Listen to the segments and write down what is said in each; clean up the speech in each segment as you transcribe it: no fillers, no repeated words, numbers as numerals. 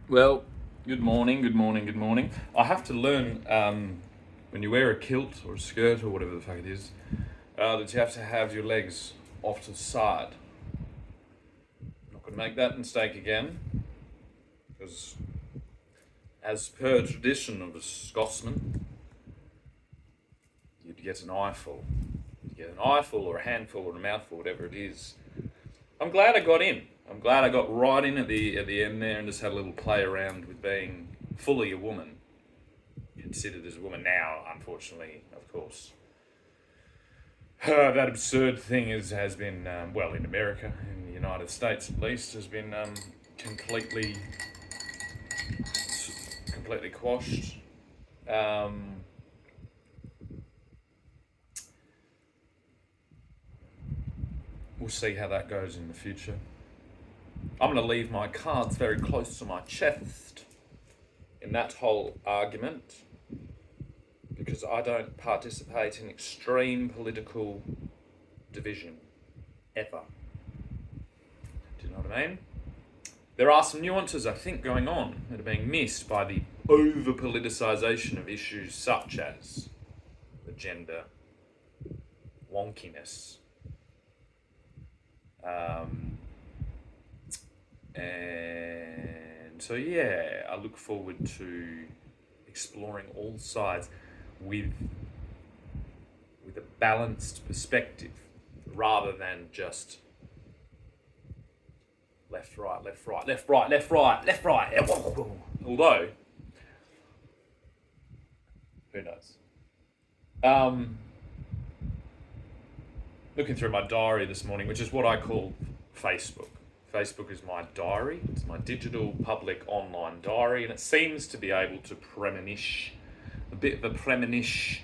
Well, good morning, good morning, good morning. I have to learn when you wear a kilt or a skirt or whatever the fuck it is, that you have to have your legs off to the side. I'm not going to make that mistake again, because as per tradition of a Scotsman, you'd get an eyeful. You'd get an eyeful or a handful or a mouthful, whatever it is. I'm glad I got in. I'm glad I got right in at the end there and just had a little play around with being fully a woman. Considered as a woman now, unfortunately, of course. That absurd thing has been, well, in America, in the United States at least, has been completely, completely quashed. Um, we'll see how that goes in the future. I'm going to leave my cards very close to my chest in that whole argument because I don't participate in extreme political division ever. Do you know what I mean? There are some nuances, I think, going on that are being missed by the over politicization of issues such as the gender wonkiness. And so, yeah, I look forward to exploring all sides with a balanced perspective rather than just left, right, left, right, left, right, left, right, left, right. Although, who knows? Looking through my diary this morning, which is what I call Facebook. Facebook is my diary. It's my digital public online diary, and it seems to be able to premonish a bit of a premonish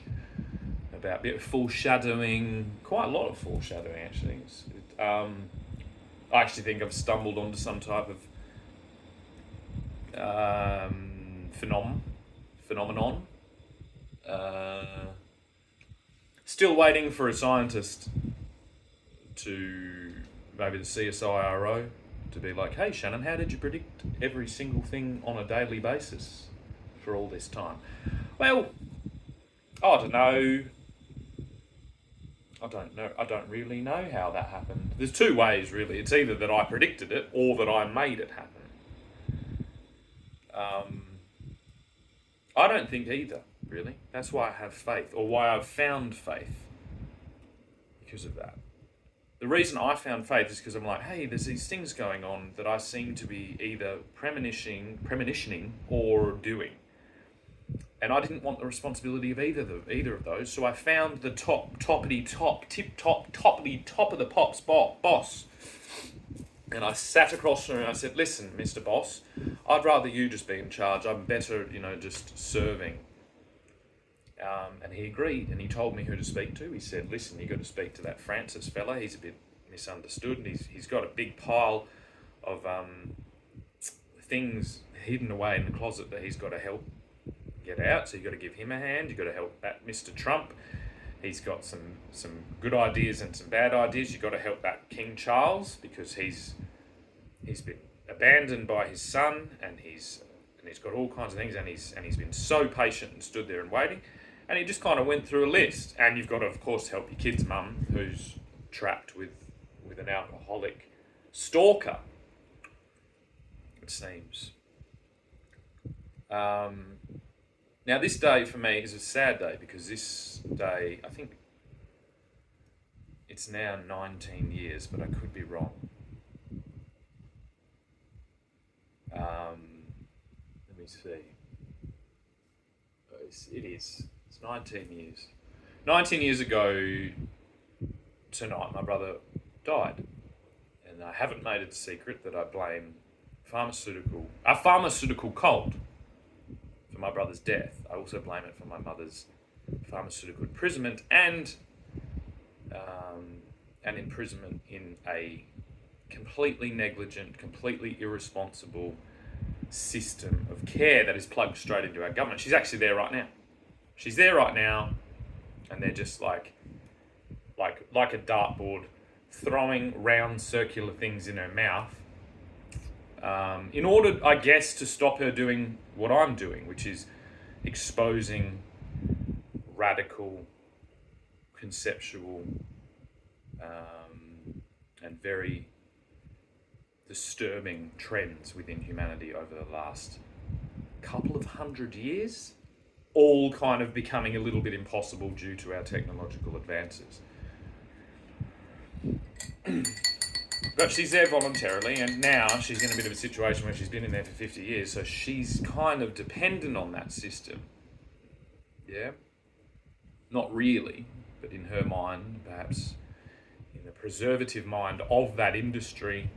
about a bit of foreshadowing, quite a lot of foreshadowing actually. I actually think I've stumbled onto some type of phenomenon. Still waiting for a scientist to maybe the CSIRO to be like, hey Shannon, how did you predict every single thing on a daily basis for all this time? Well, I don't know. I don't really know how that happened. There's two ways, really. It's either that I predicted it or that I made it happen. I don't think either, really. That's why I have faith, or why I've found faith because of that. The reason I found faith is because I'm like, hey, there's these things going on that I seem to be either premonitioning or doing. And I didn't want the responsibility of either of those, so I found the toppity top of the pops boss. And I sat across from him and I said, listen, Mr. Boss, I'd rather you just be in charge. I'm better, just serving. And he agreed, and he told me who to speak to. He said, listen, you got to speak to that Francis fella. He's a bit misunderstood, and he's got a big pile of things hidden away in the closet that he's got to help get out. So you got to give him a hand. You got to help that Mr. Trump. He's got some good ideas and some bad ideas. You got to help that King Charles because he's been abandoned by his son, and he's got all kinds of things, and he's been so patient and stood there and waiting. And he just kind of went through a list. And you've got to, of course, help your kid's mum, who's trapped with an alcoholic stalker, it seems. Now, this day for me is a sad day because this day, I think it's now 19 years, but I could be wrong. Let me see. It is. It's 19 years. 19 years ago tonight, my brother died. And I haven't made it a secret that I blame a pharmaceutical cult for my brother's death. I also blame it for my mother's pharmaceutical imprisonment and imprisonment in a completely negligent, completely irresponsible system of care that is plugged straight into our government. She's actually there right now. She's there right now, and they're just like a dartboard, throwing round circular things in her mouth in order, I guess, to stop her doing what I'm doing, which is exposing radical, conceptual, and very disturbing trends within humanity over the last couple of 100 years, all kind of becoming a little bit impossible due to our technological advances. But she's there voluntarily, and now she's in a bit of a situation where she's been in there for 50 years, so she's kind of dependent on that system. Yeah? Not really, but in her mind, perhaps in the preservative mind of that industry,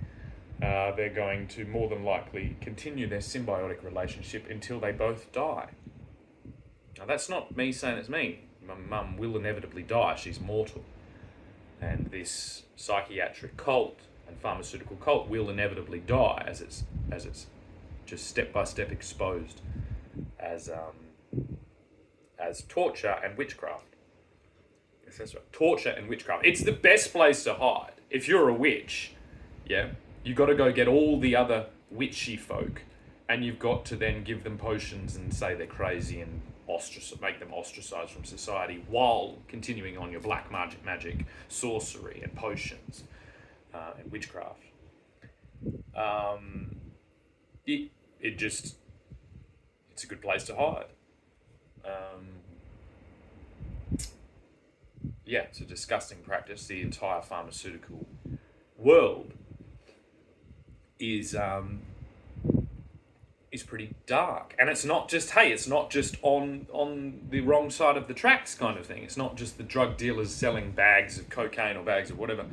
they're going to more than likely continue their symbiotic relationship until they both die. Now, that's not me saying it's me. My mum will inevitably die. She's mortal. And this psychiatric cult and pharmaceutical cult will inevitably die as it's just step by step exposed as torture and witchcraft. Yes, that's right. Torture and witchcraft. It's the best place to hide. If you're a witch, yeah, you got to go get all the other witchy folk, and you've got to then give them potions and say they're crazy and make them ostracized from society while continuing on your black magic, sorcery, and potions and witchcraft. It's a good place to hide. Yeah, it's a disgusting practice. The entire pharmaceutical world is pretty dark, and it's not just on the wrong side of the tracks kind of thing. It's not just the drug dealers selling bags of cocaine or bags of whatever.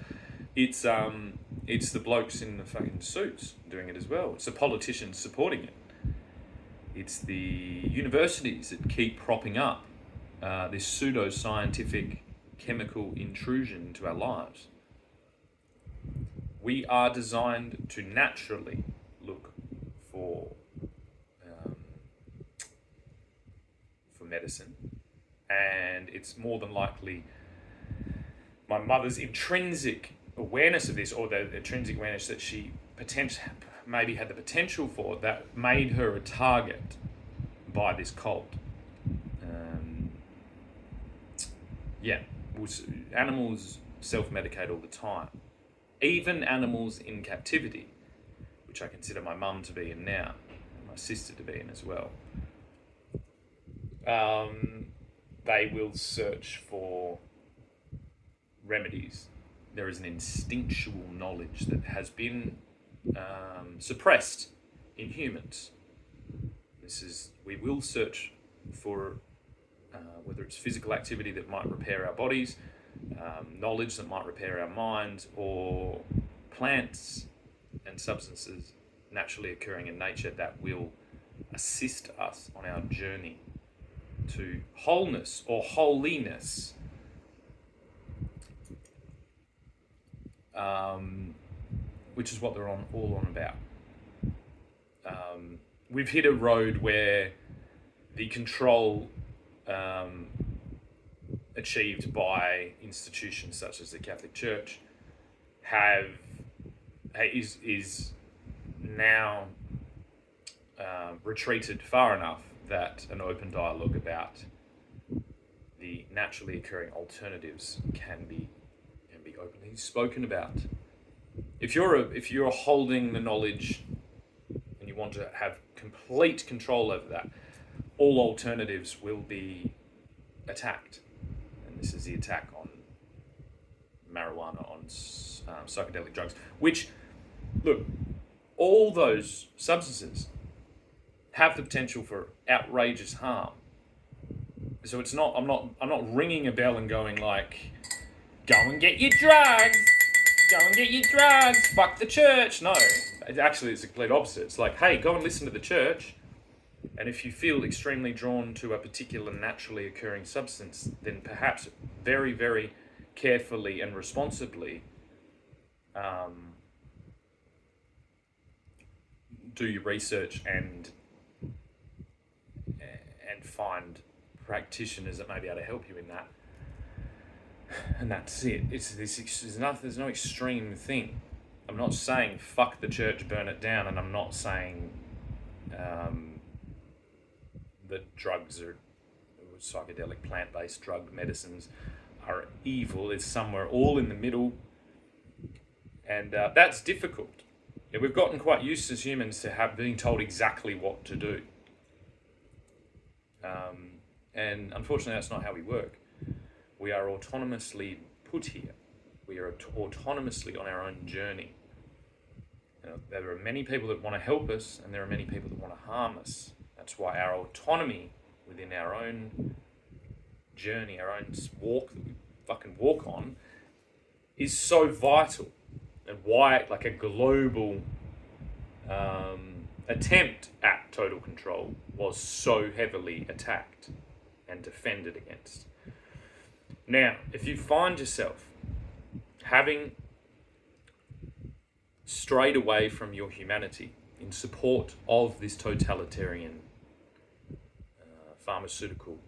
It's the blokes in the fucking suits doing it as well. It's the politicians supporting it. It's the universities that keep propping up this pseudo-scientific chemical intrusion into our lives. We are designed to naturally look for medicine, and it's more than likely my mother's intrinsic awareness of this, or the intrinsic awareness that she maybe had the potential for, that made her a target by this cult. Animals self-medicate all the time, even animals in captivity, which I consider my mum to be in now, and my sister to be in as well. They will search for remedies. There is an instinctual knowledge that has been suppressed in humans. We will search for whether it's physical activity that might repair our bodies, knowledge that might repair our minds, or plants and substances naturally occurring in nature that will assist us on our journey to wholeness or holiness. Which is what they're all on about. We've hit a road where the control achieved by institutions such as the Catholic Church is now retreated far enough that an open dialogue about the naturally occurring alternatives can be openly spoken about. If you're holding the knowledge and you want to have complete control over that, all alternatives will be attacked. And this is the attack on marijuana, on psychedelic drugs, which, look, all those substances have the potential for outrageous harm. So it's not, I'm not ringing a bell and going like, go and get your drugs, fuck the church. No, actually it's the complete opposite. It's like, hey, go and listen to the church, and if you feel extremely drawn to a particular naturally occurring substance, then perhaps very, very carefully and responsibly do your research and find practitioners that may be able to help you in that. And that's it. There's no extreme thing. I'm not saying fuck the church, burn it down, and I'm not saying that drugs or psychedelic plant-based drug medicines are evil. It's somewhere all in the middle, and that's difficult. Yeah, we've gotten quite used as humans to being told exactly what to do, and unfortunately that's not how we work. We are autonomously put here. We are autonomously on our own journey. There are many people that want to help us, and there are many people that want to harm us. That's why our autonomy within our own journey, our own walk that we fucking walk on, is so vital, and why like a global attempt at total control was so heavily attacked and defended against. Now, if you find yourself having strayed away from your humanity in support of this totalitarian pharmaceutical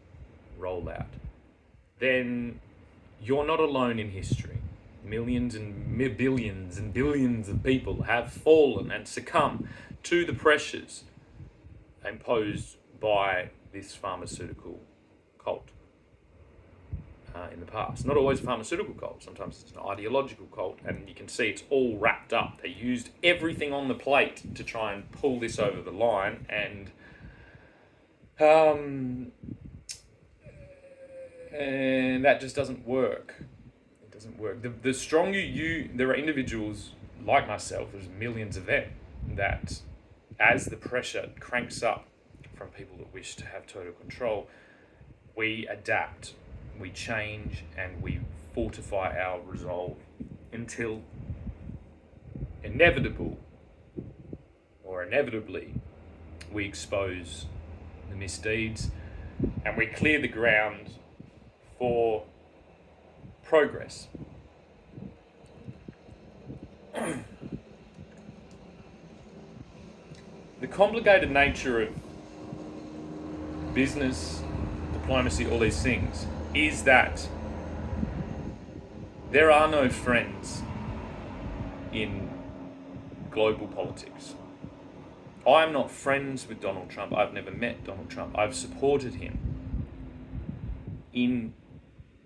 rollout, then you're not alone in history. Millions and billions and billions of people have fallen and succumbed to the pressures imposed by this pharmaceutical cult in the past. Not always a pharmaceutical cult, sometimes it's an ideological cult, and you can see it's all wrapped up. They used everything on the plate to try and pull this over the line, and that just doesn't work. It doesn't work. The stronger there are individuals like myself, there's millions of them, that as the pressure cranks up from people that wish to have total control, we adapt, we change, and we fortify our resolve until inevitably we expose the misdeeds and we clear the ground for progress. The complicated nature of business, diplomacy, all these things, is that there are no friends in global politics. I'm not friends with Donald Trump. I've never met Donald Trump. I've supported him in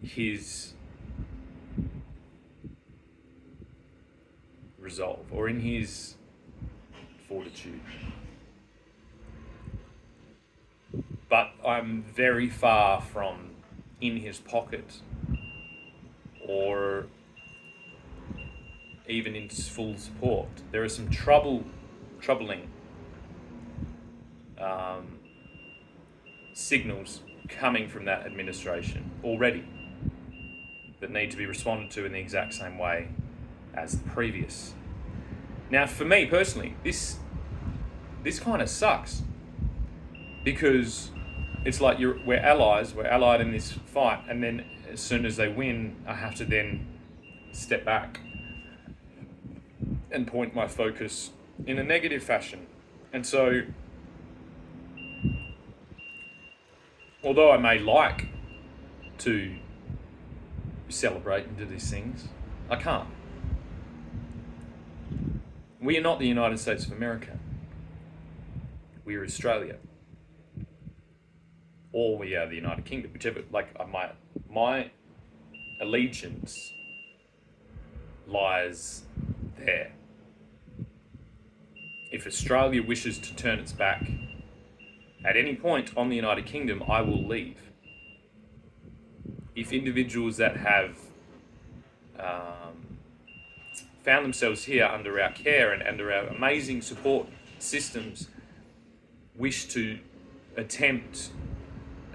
his resolve or in his fortitude. But I'm very far from in his pocket or even in full support. There are some troubling signals coming from that administration already that need to be responded to in the exact same way as the previous. Now, for me personally, this kind of sucks, because it's like we're allied in this fight, and then as soon as they win, I have to then step back and point my focus in a negative fashion. And so, although I may like to celebrate and do these things, I can't. We are not the United States of America. We are Australia. Or we are the United Kingdom, whichever. Like my allegiance lies there. If Australia wishes to turn its back at any point on the United Kingdom, I will leave. If individuals that have found themselves here under our care and under our amazing support systems wish to attempt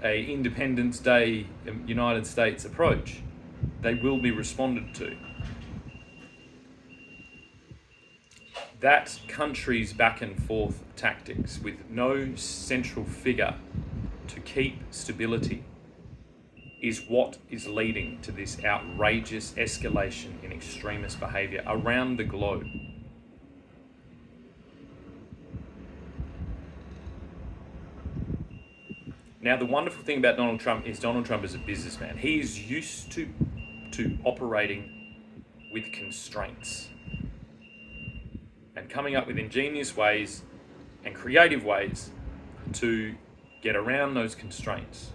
a Independence Day United States approach, they will be responded to. That country's back and forth tactics with no central figure to keep stability is what is leading to this outrageous escalation in extremist behaviour around the globe. Now, the wonderful thing about Donald Trump is Donald Trump is a businessman. He is used to operating with constraints. coming up with ingenious ways and creative ways to get around those constraints.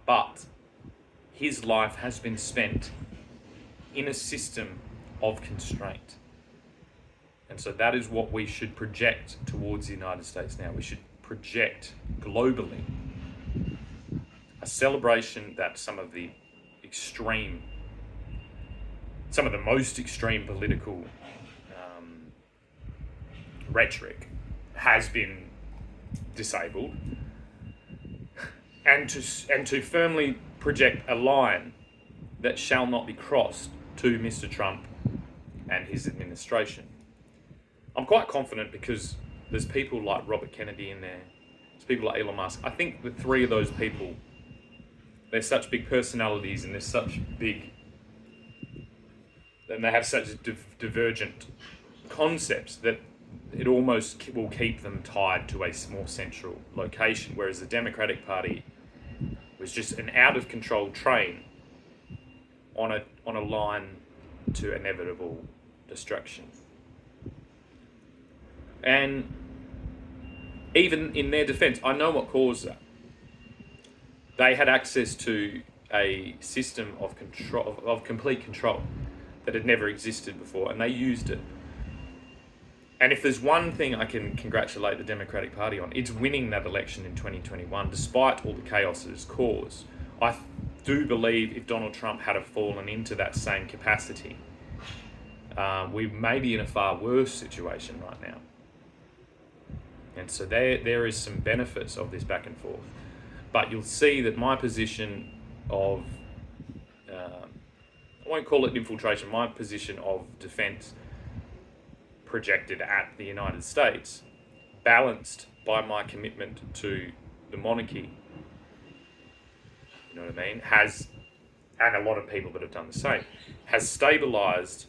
But his life has been spent in a system of constraint. And so that is what we should project towards the United States now. We should project globally a celebration that some of the most extreme political rhetoric has been disabled, and to firmly project a line that shall not be crossed to Mr. Trump and his administration. I'm quite confident because there's people like Robert Kennedy in there, there's people like Elon Musk. I think the three of those people, they're such big personalities and they have such divergent concepts that it almost will keep them tied to a more central location, whereas the Democratic Party was just an out-of-control train on a line to inevitable destruction. And even in their defense, I know what caused that. They had access to a system of control, of complete control, that had never existed before, and they used it. And if there's one thing I can congratulate the Democratic Party on, it's winning that election in 2021, despite all the chaos it has caused. I do believe if Donald Trump had fallen into that same capacity, we may be in a far worse situation right now. And so there is some benefits of this back and forth. But you'll see that my position of, I won't call it infiltration, my position of defense projected at the United States, balanced by my commitment to the monarchy, you know what I mean, and a lot of people that have done the same, has stabilised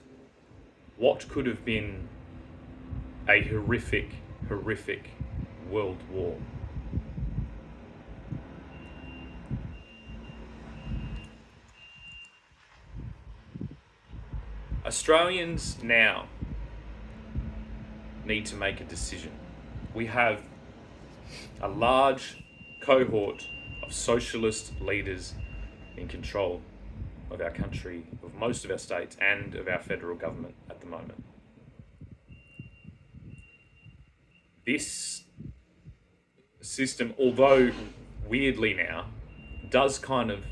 what could have been a horrific world war. Australians now need to make a decision. We have a large cohort of socialist leaders in control of our country, of most of our states, and of our federal government at the moment. This system, although weirdly now, does kind of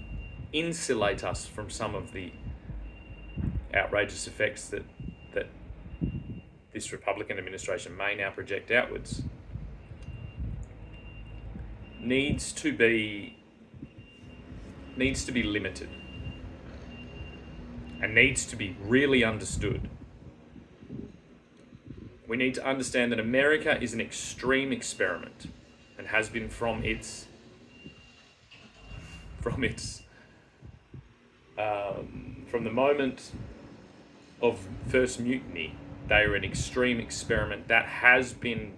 insulate us from some of the outrageous effects that this Republican administration may now project outwards, needs to be limited and needs to be really understood. We need to understand that America is an extreme experiment and has been from the moment of first mutiny. They are an extreme experiment that has been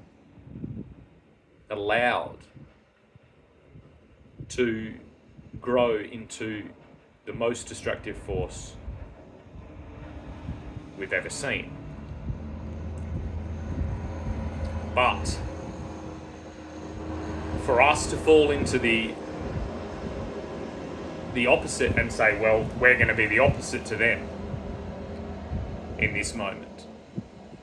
allowed to grow into the most destructive force we've ever seen. But for us to fall into the opposite and say, well, we're going to be the opposite to them in this moment.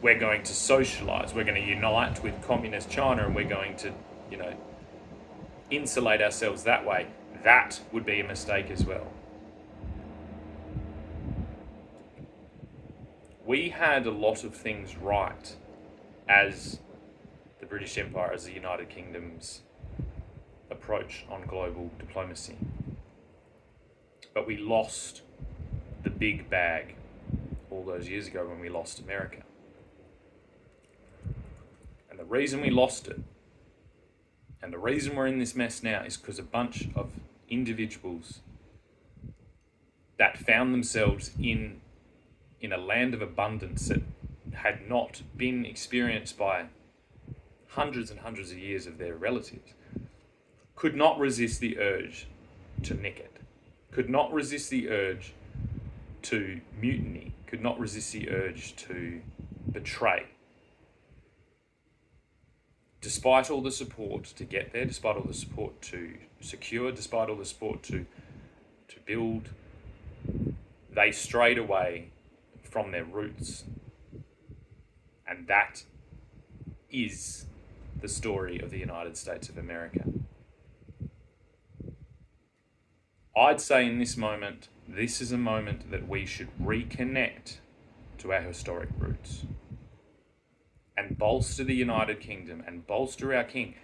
We're going to socialise, we're going to unite with communist China, and we're going to, insulate ourselves that way. That would be a mistake as well. We had a lot of things right as the British Empire, as the United Kingdom's approach on global diplomacy. But we lost the big bag all those years ago when we lost America. And the reason we lost it, and the reason we're in this mess now, is because a bunch of individuals that found themselves in a land of abundance that had not been experienced by hundreds and hundreds of years of their relatives, could not resist the urge to nick it, could not resist the urge to mutiny, could not resist the urge to betray. Despite all the support to get there, despite all the support to secure, despite all the support to build, they strayed away from their roots. And that is the story of the United States of America. I'd say in this moment, this is a moment that we should reconnect to our historic roots and bolster the United Kingdom and bolster our king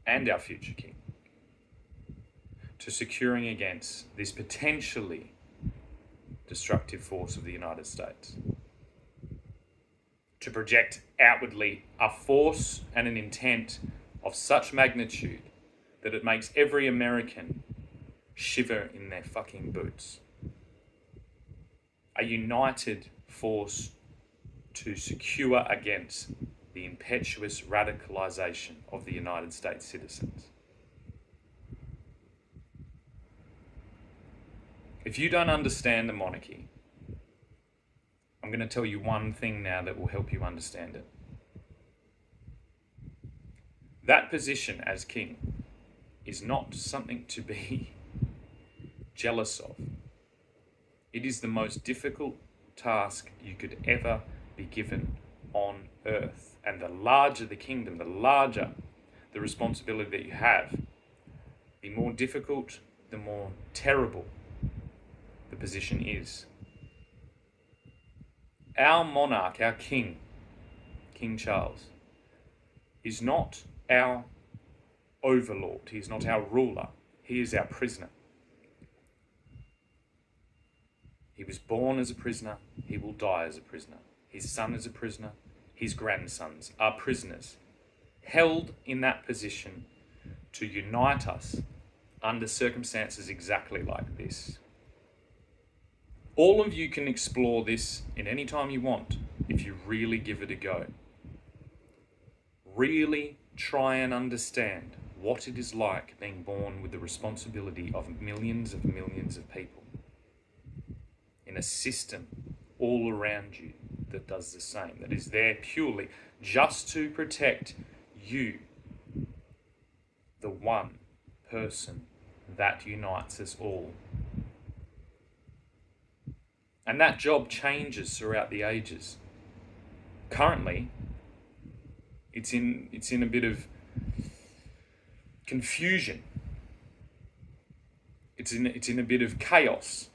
and our future king to securing against this potentially destructive force of the United States. To project outwardly a force and an intent of such magnitude that it makes every American shiver in their fucking boots. A united force to secure against the impetuous radicalization of the United States citizens. If you don't understand the monarchy, I'm going to tell you one thing now that will help you understand it. That position as king is not something to be jealous of. It is the most difficult task you could ever be given on earth. And the larger the kingdom, the larger the responsibility that you have, the more difficult, the more terrible the position is. Our monarch, our king, King Charles, is not our overlord. He is not our ruler. He is our prisoner. He was born as a prisoner. He will die as a prisoner. His son is a prisoner. His grandsons are prisoners, held in that position to unite us under circumstances exactly like this. All of you can explore this in any time you want if you really give it a go. Really try and understand what it is like being born with the responsibility of millions of people in a system all around you that does the same, that is there purely just to protect you, the one person that unites us all. And that job changes throughout the ages. Currently, it's in a bit of confusion. It's in a bit of chaos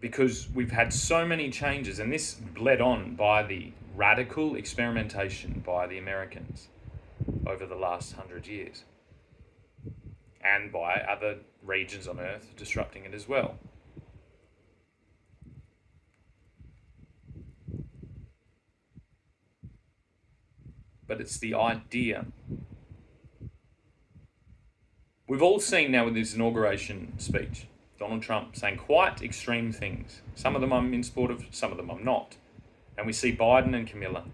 because we've had so many changes, and this led on by the radical experimentation by the Americans over the last 100 years, and by other regions on Earth disrupting it as well. But it's the idea. We've all seen now with this inauguration speech, Donald Trump saying quite extreme things. Some of them I'm in support of, some of them I'm not. And we see Biden and Camilla,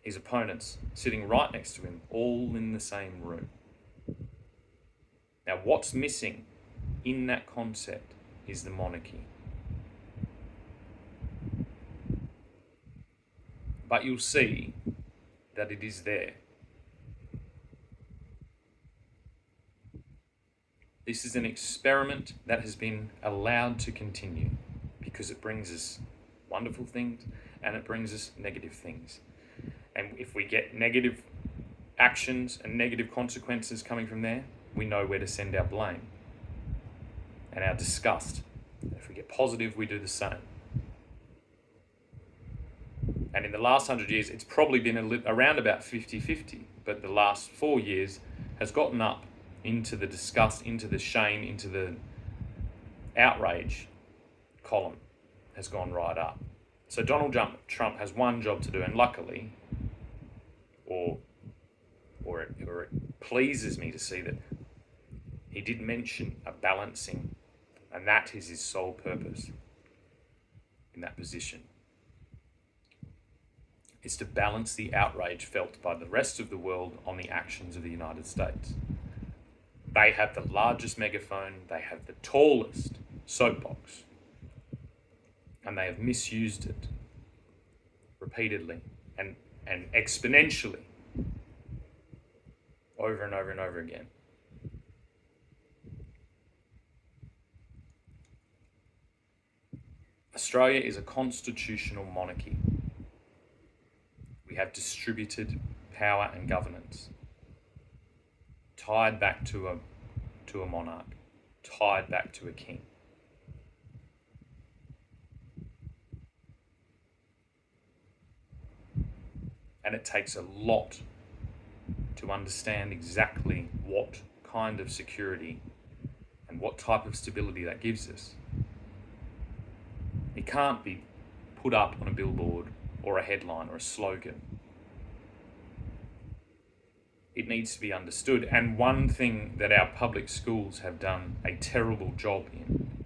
his opponents, sitting right next to him, all in the same room. Now, what's missing in that concept is the monarchy. But you'll see that it is there. This is an experiment that has been allowed to continue because it brings us wonderful things and it brings us negative things. And if we get negative actions and negative consequences coming from there, we know where to send our blame and our disgust. If we get positive, we do the same. And in the last 100 years, it's probably been around about 50-50, but the last 4 years has gotten up into the disgust, into the shame, into the outrage column has gone right up. So Donald Trump has one job to do, and luckily, or it pleases me to see that he did mention a balancing, and that is his sole purpose in that position. Is to balance the outrage felt by the rest of the world on the actions of the United States. They have the largest megaphone, they have the tallest soapbox, and they have misused it repeatedly and exponentially over and over and over again. Australia is a constitutional monarchy. We have distributed power and governance, tied back to a monarch, tied back to a king. And it takes a lot to understand exactly what kind of security and what type of stability that gives us. It can't be put up on a billboard or a headline or a slogan. It needs to be understood. And one thing that our public schools have done a terrible job in,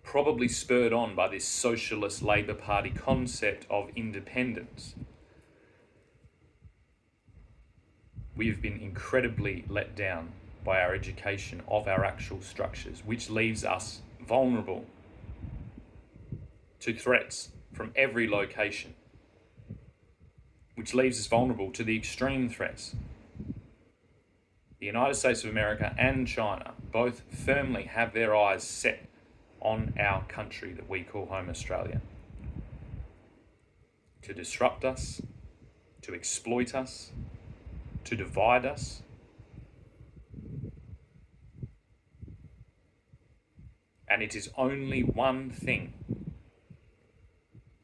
probably spurred on by this socialist Labor Party concept of independence, we've been incredibly let down by our education of our actual structures, which leaves us vulnerable to threats from every location, which leaves us vulnerable to the extreme threats. The United States of America and China both firmly have their eyes set on our country that we call home, Australia, to disrupt us, to exploit us, to divide us. And it is only one thing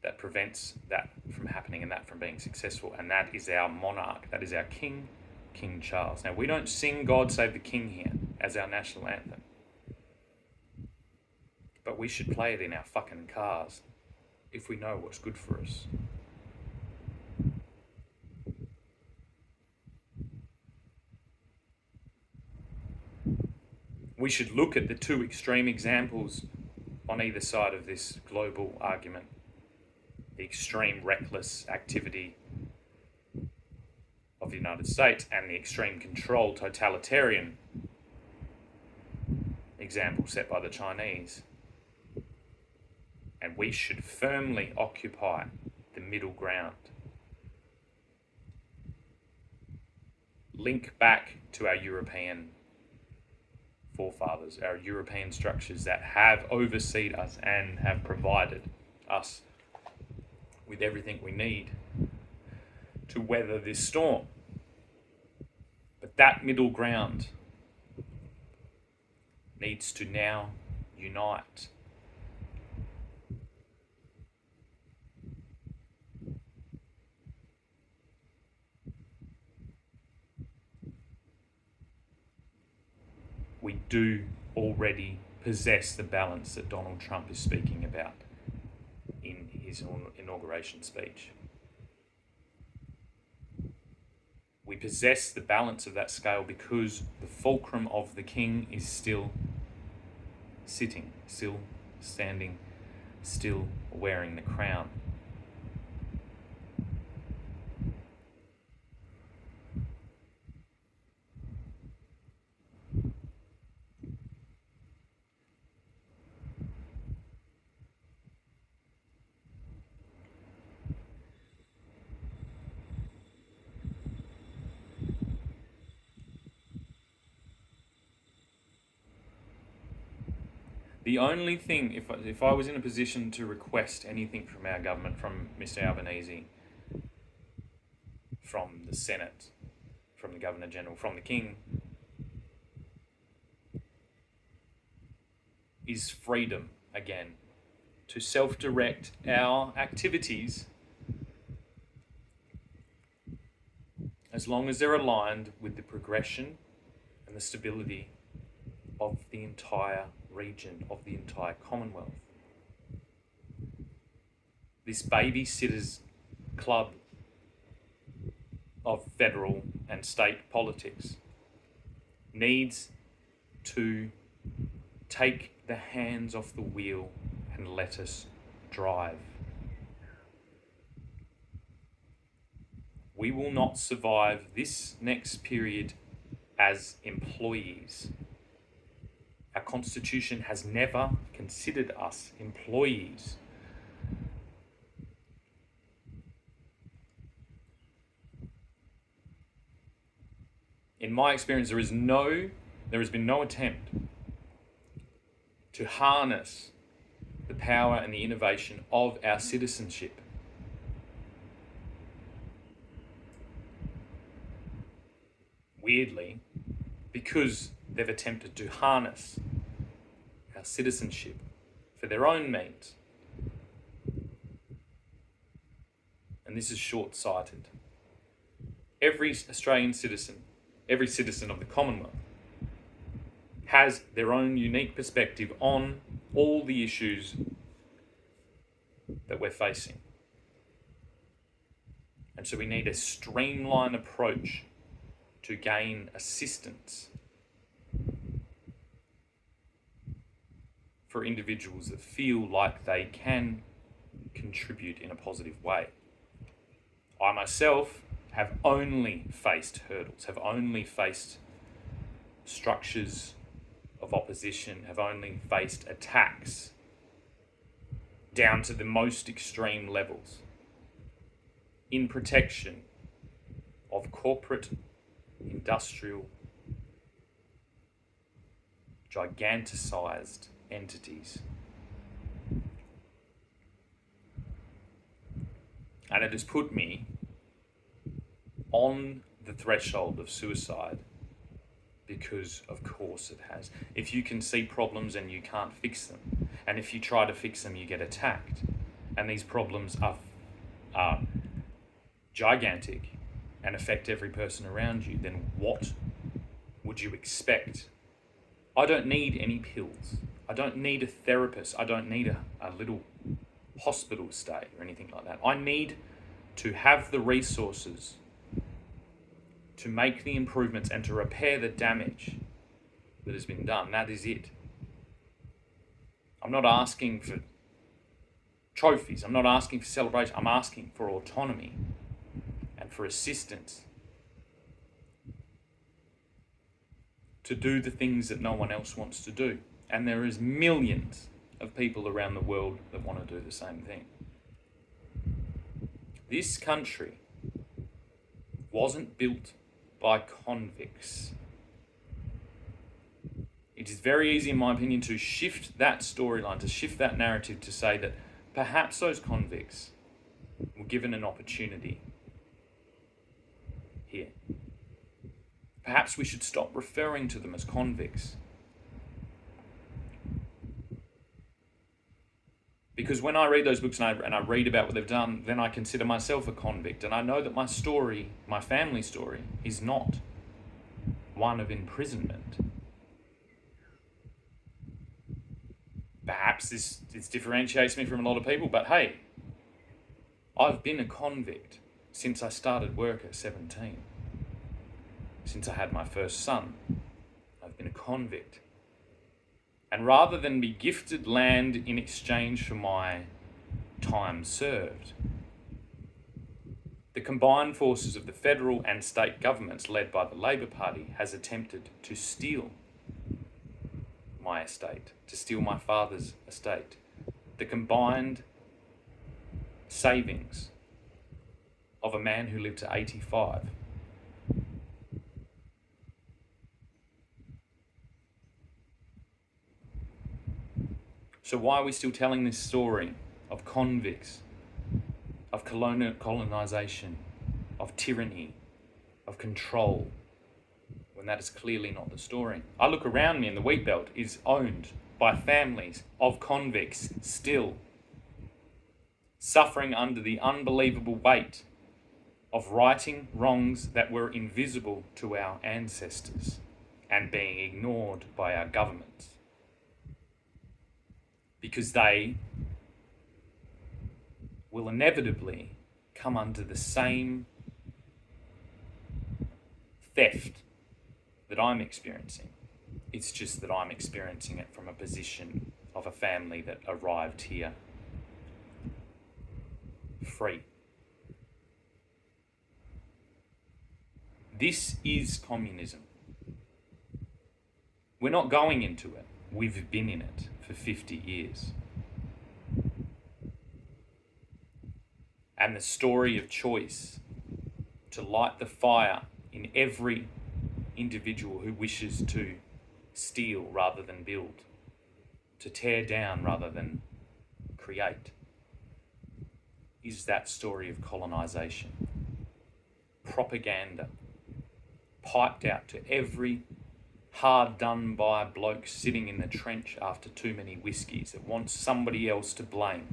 that prevents that from happening and that from being successful, and that is our monarch, that is our King, King Charles. Now, we don't sing God Save the King here as our national anthem, but we should play it in our fucking cars if we know what's good for us. We should look at the two extreme examples on either side of this global argument. The extreme reckless activity of the United States and the extreme control totalitarian example set by the Chinese. And we should firmly occupy the middle ground. Link back to our European forefathers, our European structures that have overseen us and have provided us with everything we need to weather this storm. But that middle ground needs to now unite. We do already possess the balance that Donald Trump is speaking about in his inauguration speech. We possess the balance of that scale because the fulcrum of the king is still sitting, still standing, still wearing the crown. The only thing, if I was in a position to request anything from our government, from Mr. Albanese, from the Senate, from the Governor General, from the King, is freedom again to self-direct our activities as long as they're aligned with the progression and the stability of the entire region, of the entire Commonwealth. This babysitters club of federal and state politics needs to take the hands off the wheel and let us drive. We will not survive this next period as employees. Our Constitution has never considered us employees. in my experience, there has been no attempt to harness the power and the innovation of our citizenship. Weirdly, because they've attempted to harness our citizenship for their own means. And this is short-sighted. Every Australian citizen, every citizen of the Commonwealth, has their own unique perspective on all the issues that we're facing. And so we need a streamlined approach to gain assistance for individuals that feel like they can contribute in a positive way. I myself have only faced hurdles, have only faced structures of opposition, have only faced attacks down to the most extreme levels in protection of corporate, industrial, giganticized entities. And it has put me on the threshold of suicide because, of course, it has. If you can see problems and you can't fix them, and if you try to fix them, you get attacked, and these problems are gigantic and affect every person around you, then what would you expect? I don't need any pills. I don't need a therapist. I don't need a little hospital stay or anything like that. I need to have the resources to make the improvements and to repair the damage that has been done. That is it. I'm not asking for trophies. I'm not asking for celebration. I'm asking for autonomy and for assistance to do the things that no one else wants to do. And there is millions of people around the world that want to do the same thing. This country wasn't built by convicts. It is very easy, in my opinion, to shift that storyline, to shift that narrative, to say that perhaps those convicts were given an opportunity here. Perhaps we should stop referring to them as convicts. Because when I read those books and I read about what they've done, then I consider myself a convict. And I know that my story, my family story, is not one of imprisonment. Perhaps this differentiates me from a lot of people, but hey, I've been a convict since I started work at 17. Since I had my first son, I've been a convict. And rather than be gifted land in exchange for my time served, the combined forces of the federal and state governments, led by the Labor Party, has attempted to steal my estate, to steal my father's estate. The combined savings of a man who lived to 85. So why are we still telling this story of convicts, of colonization, of tyranny, of control, when that is clearly not the story? I look around me and the wheat belt is owned by families of convicts still, suffering under the unbelievable weight of righting wrongs that were invisible to our ancestors and being ignored by our governments. Because they will inevitably come under the same theft that I'm experiencing. It's just that I'm experiencing it from a position of a family that arrived here free. This is communism. We're not going into it. We've been in it for 50 years. And the story of choice to light the fire in every individual who wishes to steal rather than build, to tear down rather than create, is that story of colonisation. Propaganda piped out to every hard done by bloke sitting in the trench after too many whiskies that wants somebody else to blame.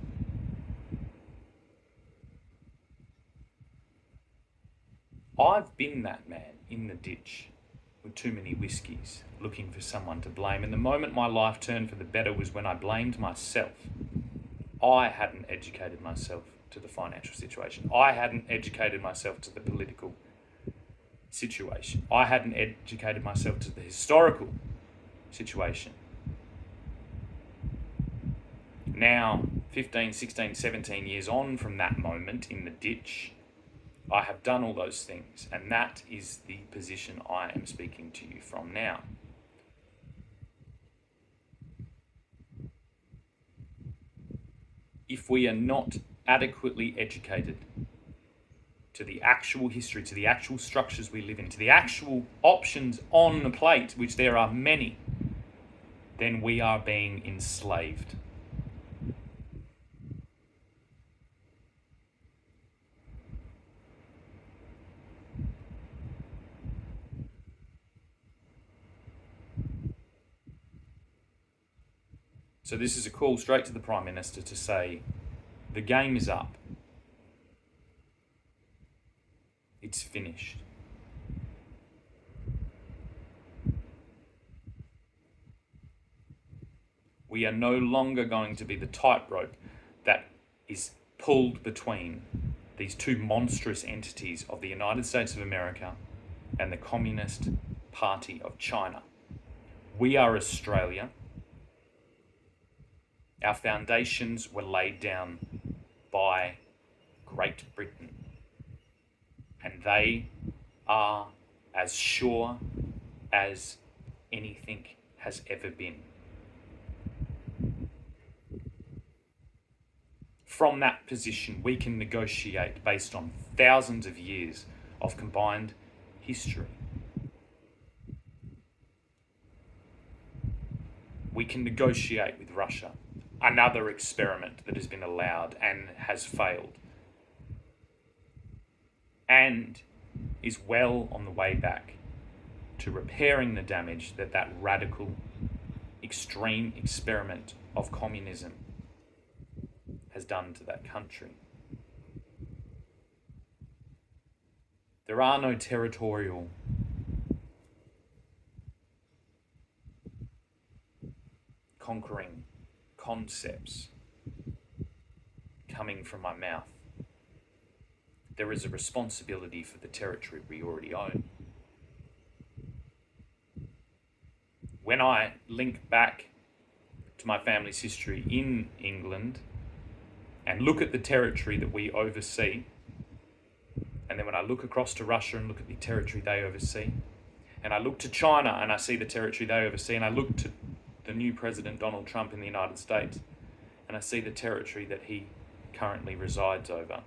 I've been that man in the ditch with too many whiskies, looking for someone to blame, and the moment my life turned for the better was when I blamed myself. I hadn't educated myself to the financial situation. I hadn't educated myself to the political situation. I hadn't educated myself to the historical situation. Now, 15, 16, 17 years on from that moment in the ditch, I have done all those things, and that is the position I am speaking to you from now. If we are not adequately educated to the actual history, to the actual structures we live in, to the actual options on the plate, which there are many, then we are being enslaved. So this is a call straight to the Prime Minister to say, the game is up. It's finished. We are no longer going to be the tightrope that is pulled between these two monstrous entities of the United States of America and the Communist Party of China. We are Australia. Our foundations were laid down by Great Britain, and they are as sure as anything has ever been. From that position, we can negotiate based on thousands of years of combined history. We can negotiate with Russia, another experiment that has been allowed and has failed, and is well on the way back to repairing the damage that that radical, extreme experiment of communism has done to that country. There are no territorial conquering concepts coming from my mouth. There is a responsibility for the territory we already own. When I link back to my family's history in England and look at the territory that we oversee, and then when I look across to Russia and look at the territory they oversee, and I look to China and I see the territory they oversee, and I look to the new President Donald Trump in the United States and I see the territory that he currently resides over,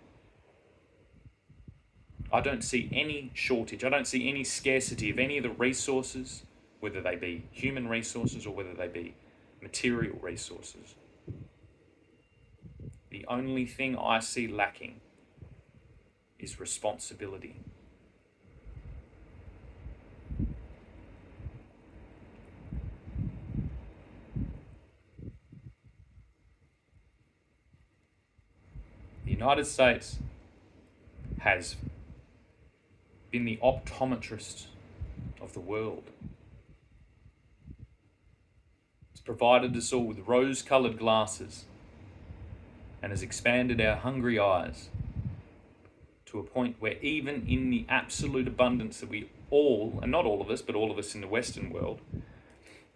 I don't see any shortage, I don't see any scarcity of any of the resources, whether they be human resources or whether they be material resources. The only thing I see lacking is responsibility. The United States has been the optometrist of the world. It's provided us all with rose-coloured glasses and has expanded our hungry eyes to a point where even in the absolute abundance that we all, and not all of us, but all of us in the Western world,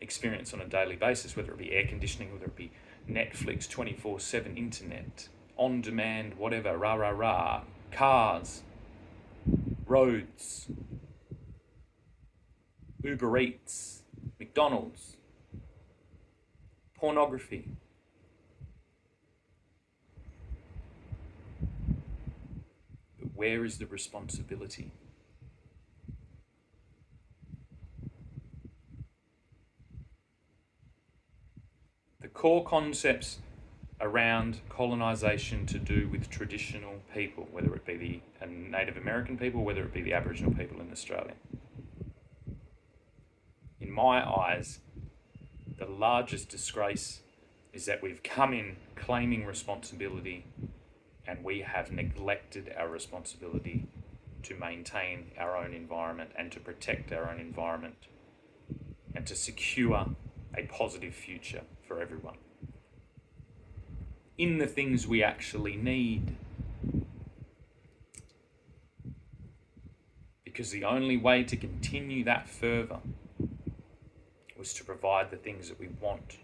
experience on a daily basis, whether it be air conditioning, whether it be Netflix, 24/7 internet, on-demand, whatever, cars, roads, Uber Eats, McDonald's, pornography. But where is the responsibility? core concepts around colonisation to do with traditional people, whether it be the Native American people, whether it be the Aboriginal people in Australia. In my eyes, the largest disgrace is that we've come in claiming responsibility and we have neglected our responsibility to maintain our own environment and to protect our own environment and to secure a positive future for everyone in the things we actually need. Because the only way to continue that further was to provide the things that we want.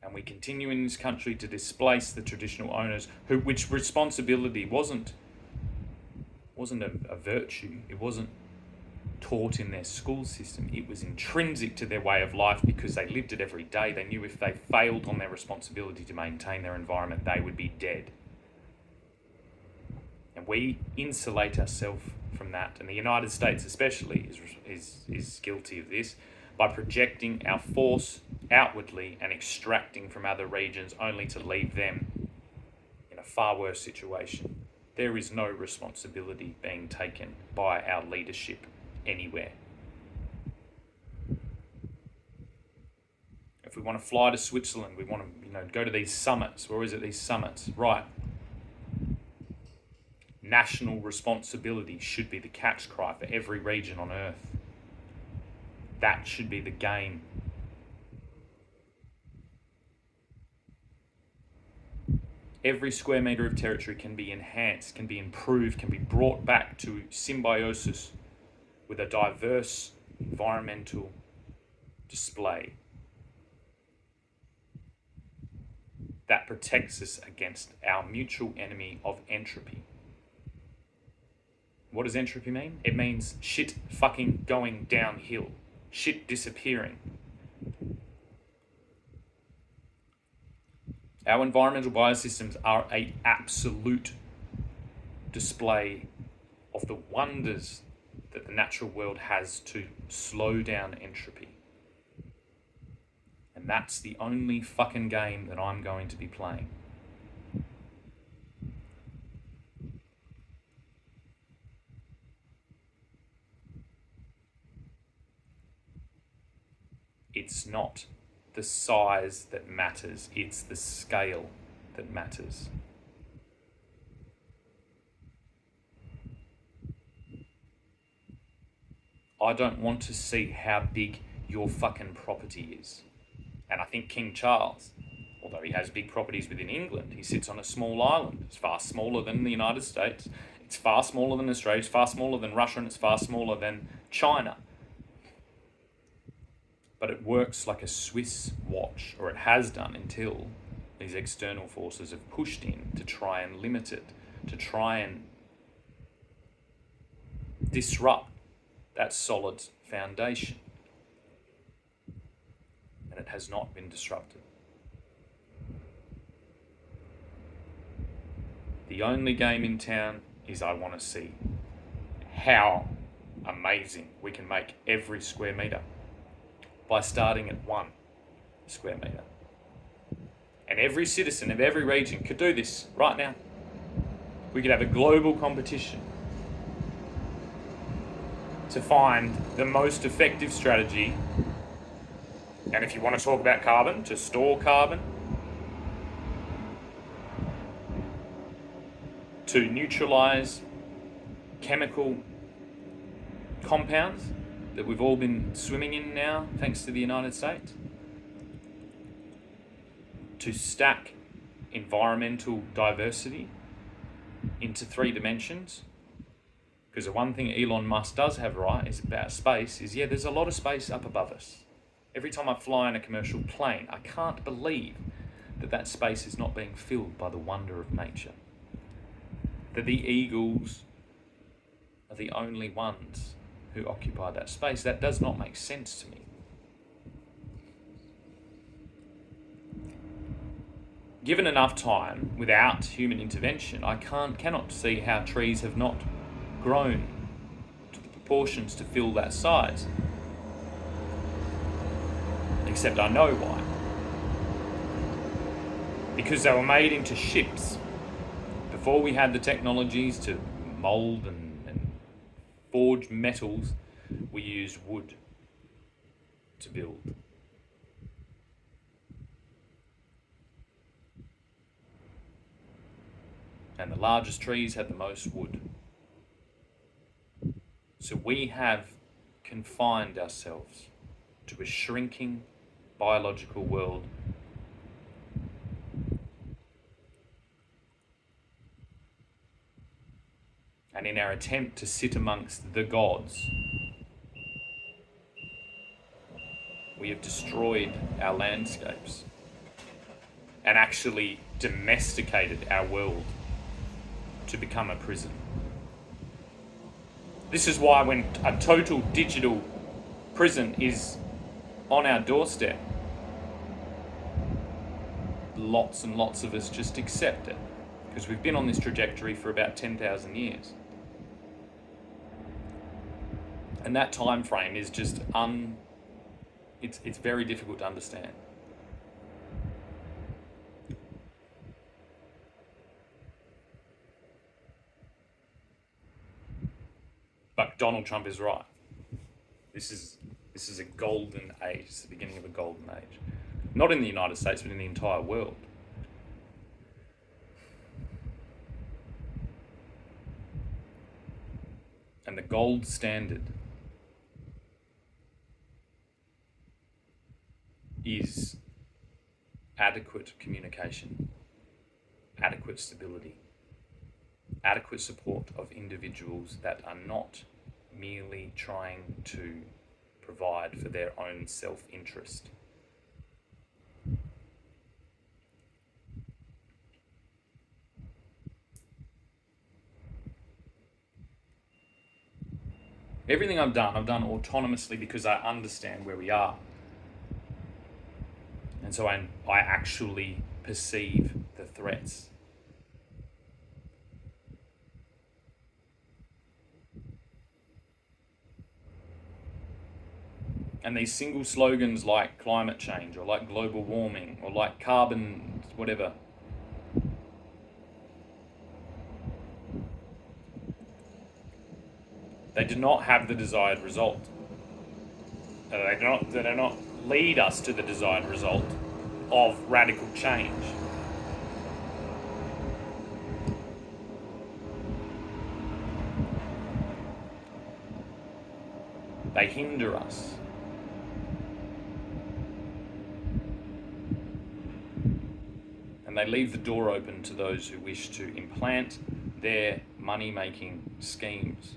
And we continue in this country to displace the traditional owners, which responsibility wasn't a virtue. It wasn't taught in their school system. It was intrinsic to their way of life because they lived it every day. They knew if they failed on their responsibility to maintain their environment, they would be dead. And we insulate ourselves from that. And the United States especially is guilty of this by projecting our force outwardly and extracting from other regions only to leave them in a far worse situation. There is no responsibility being taken by our leadership anywhere. If we want to fly to Switzerland, we want to go to these summits. Where is it, these summits? Right. National responsibility should be the catch cry for every region on Earth. That should be the game. Every square metre of territory can be enhanced, can be improved, can be brought back to symbiosis with a diverse environmental display that protects us against our mutual enemy of entropy. What does entropy mean? It means shit fucking going downhill, shit disappearing. Our environmental biosystems are an absolute display of the wonders that the natural world has to slow down entropy. And that's the only fucking game that I'm going to be playing. It's not the size that matters, it's the scale that matters. I don't want to see how big your fucking property is. And I think King Charles, although he has big properties within England, he sits on a small island. It's far smaller than the United States. It's far smaller than Australia. It's far smaller than Russia, and it's far smaller than China. But it works like a Swiss watch, or it has done until these external forces have pushed in to try and limit it, to try and disrupt that solid foundation. And it has not been disrupted. The only game in town is I want to see how amazing we can make every square metre by starting at 1 square metre. And every citizen of every region could do this right now. We could have a global competition to find the most effective strategy. And if you want to talk about carbon, to store carbon, to neutralise chemical compounds that we've all been swimming in now, thanks to the United States, to stack environmental diversity into 3 dimensions. Because the one thing Elon Musk does have right is about space is, there's a lot of space up above us. Every time I fly in a commercial plane, I can't believe that space is not being filled by the wonder of nature. That the eagles are the only ones who occupy that space. That does not make sense to me. Given enough time, without human intervention, I cannot see how trees have not grown to the proportions to fill that size. Except I know why. Because they were made into ships. Before we had the technologies to mould and forge metals, we used wood to build. And the largest trees had the most wood. So we have confined ourselves to a shrinking biological world. And in our attempt to sit amongst the gods, we have destroyed our landscapes and actually domesticated our world to become a prison. This is why when a total digital prison is on our doorstep, lots and lots of us just accept it, because we've been on this trajectory for about 10,000 years. And that time frame is just it's very difficult to understand. But Donald Trump is right. This is a golden age. It's the beginning of a golden age. Not in the United States, but in the entire world. And the gold standard is adequate communication, adequate stability, adequate support of individuals that are not merely trying to provide for their own self-interest. Everything I've done autonomously because I understand where we are. And so I actually perceive the threats. And these single slogans like climate change or like global warming or like carbon, whatever, they do not have the desired result. They do not lead us to the desired result of radical change. They hinder us. And they leave the door open to those who wish to implant their money-making schemes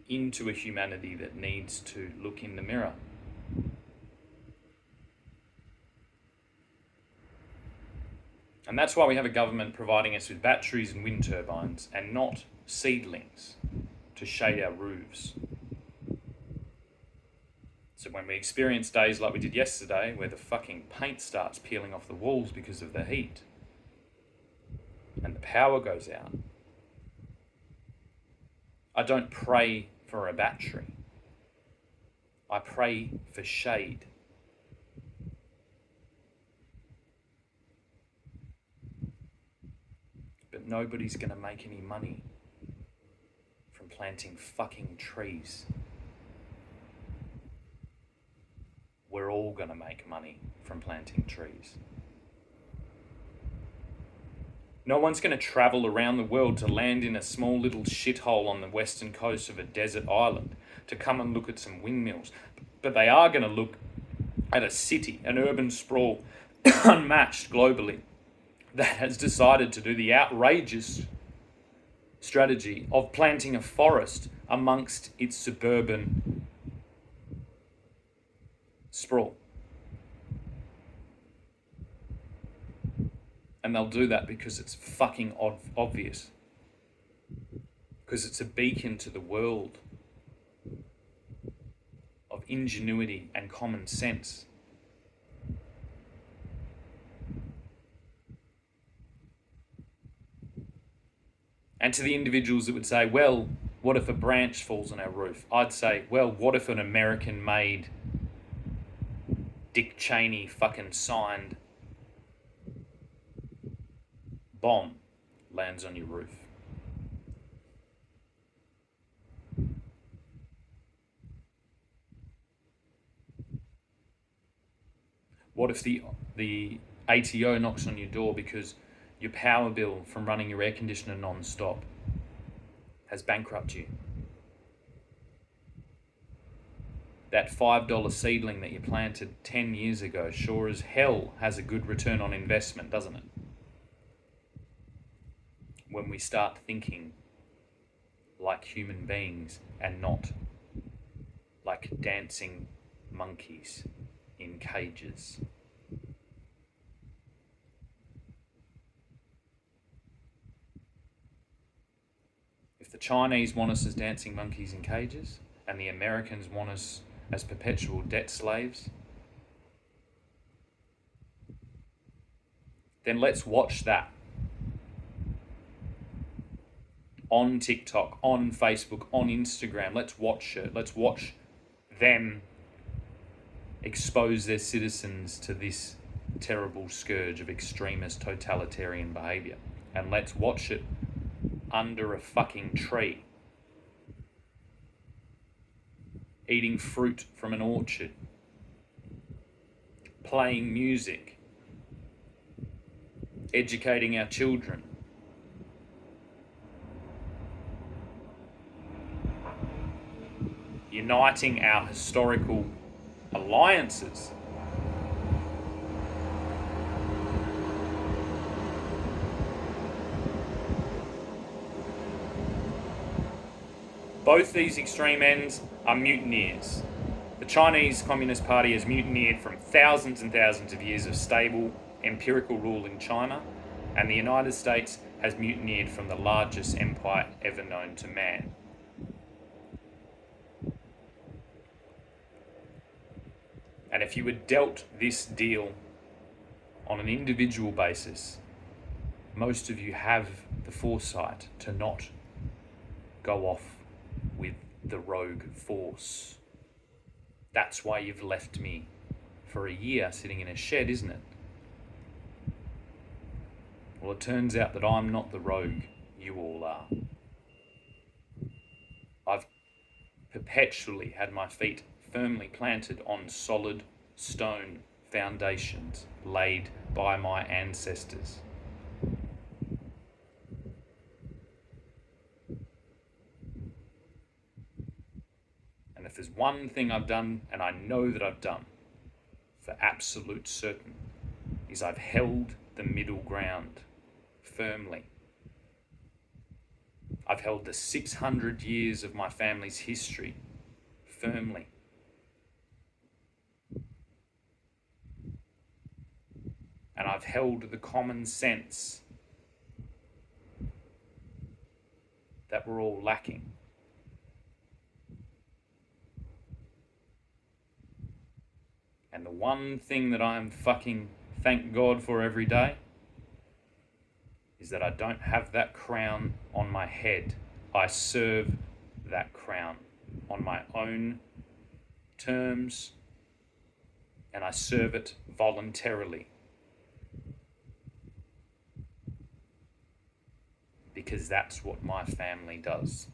into a humanity that needs to look in the mirror. And that's why we have a government providing us with batteries and wind turbines and not seedlings to shade our roofs. So when we experience days like we did yesterday, where the fucking paint starts peeling off the walls because of the heat, and the power goes out, I don't pray for a battery. I pray for shade. But nobody's going to make any money from planting fucking trees. We're all going to make money from planting trees. No one's going to travel around the world to land in a small little shithole on the western coast of a desert island to come and look at some windmills. But they are going to look at a city, an urban sprawl, unmatched globally, that has decided to do the outrageous strategy of planting a forest amongst its suburban sprawl. And they'll do that because it's fucking obvious. Because it's a beacon to the world of ingenuity and common sense. And to the individuals that would say, well, What if a branch falls on our roof? I'd say, well, what if an American-made, Dick Cheney fucking signed bomb lands on your roof? What if the ATO knocks on your door because your power bill from running your air conditioner non-stop has bankrupted you? That $5 seedling that you planted 10 years ago sure as hell has a good return on investment, doesn't it? When we start thinking like human beings and not like dancing monkeys in cages. If the Chinese want us as dancing monkeys in cages and the Americans want us as perpetual debt slaves, then let's watch that on TikTok, on Facebook, on Instagram. Let's watch it. Let's watch them expose their citizens to this terrible scourge of extremist totalitarian behavior. And let's watch it under a fucking tree, eating fruit from an orchard, playing music, educating our children, uniting our historical alliances. Both these extreme ends are mutineers. The Chinese Communist Party has mutineered from thousands and thousands of years of stable empirical rule in China, and the United States has mutineered from the largest empire ever known to man. And if you were dealt this deal on an individual basis, most of you have the foresight to not go off with the rogue force. That's why you've left me for a year sitting in a shed, isn't it? Well, it turns out that I'm not the rogue, you all are. I've perpetually had my feet firmly planted on solid stone foundations laid by my ancestors. And if there's one thing I've done, and I know that I've done for absolute certain, is I've held the middle ground firmly. I've held the 600 years of my family's history firmly. And I've held the common sense that we're all lacking. And the one thing that I'm fucking thank God for every day is that I don't have that crown on my head. I serve that crown on my own terms, and I serve it voluntarily. Because that's what my family does.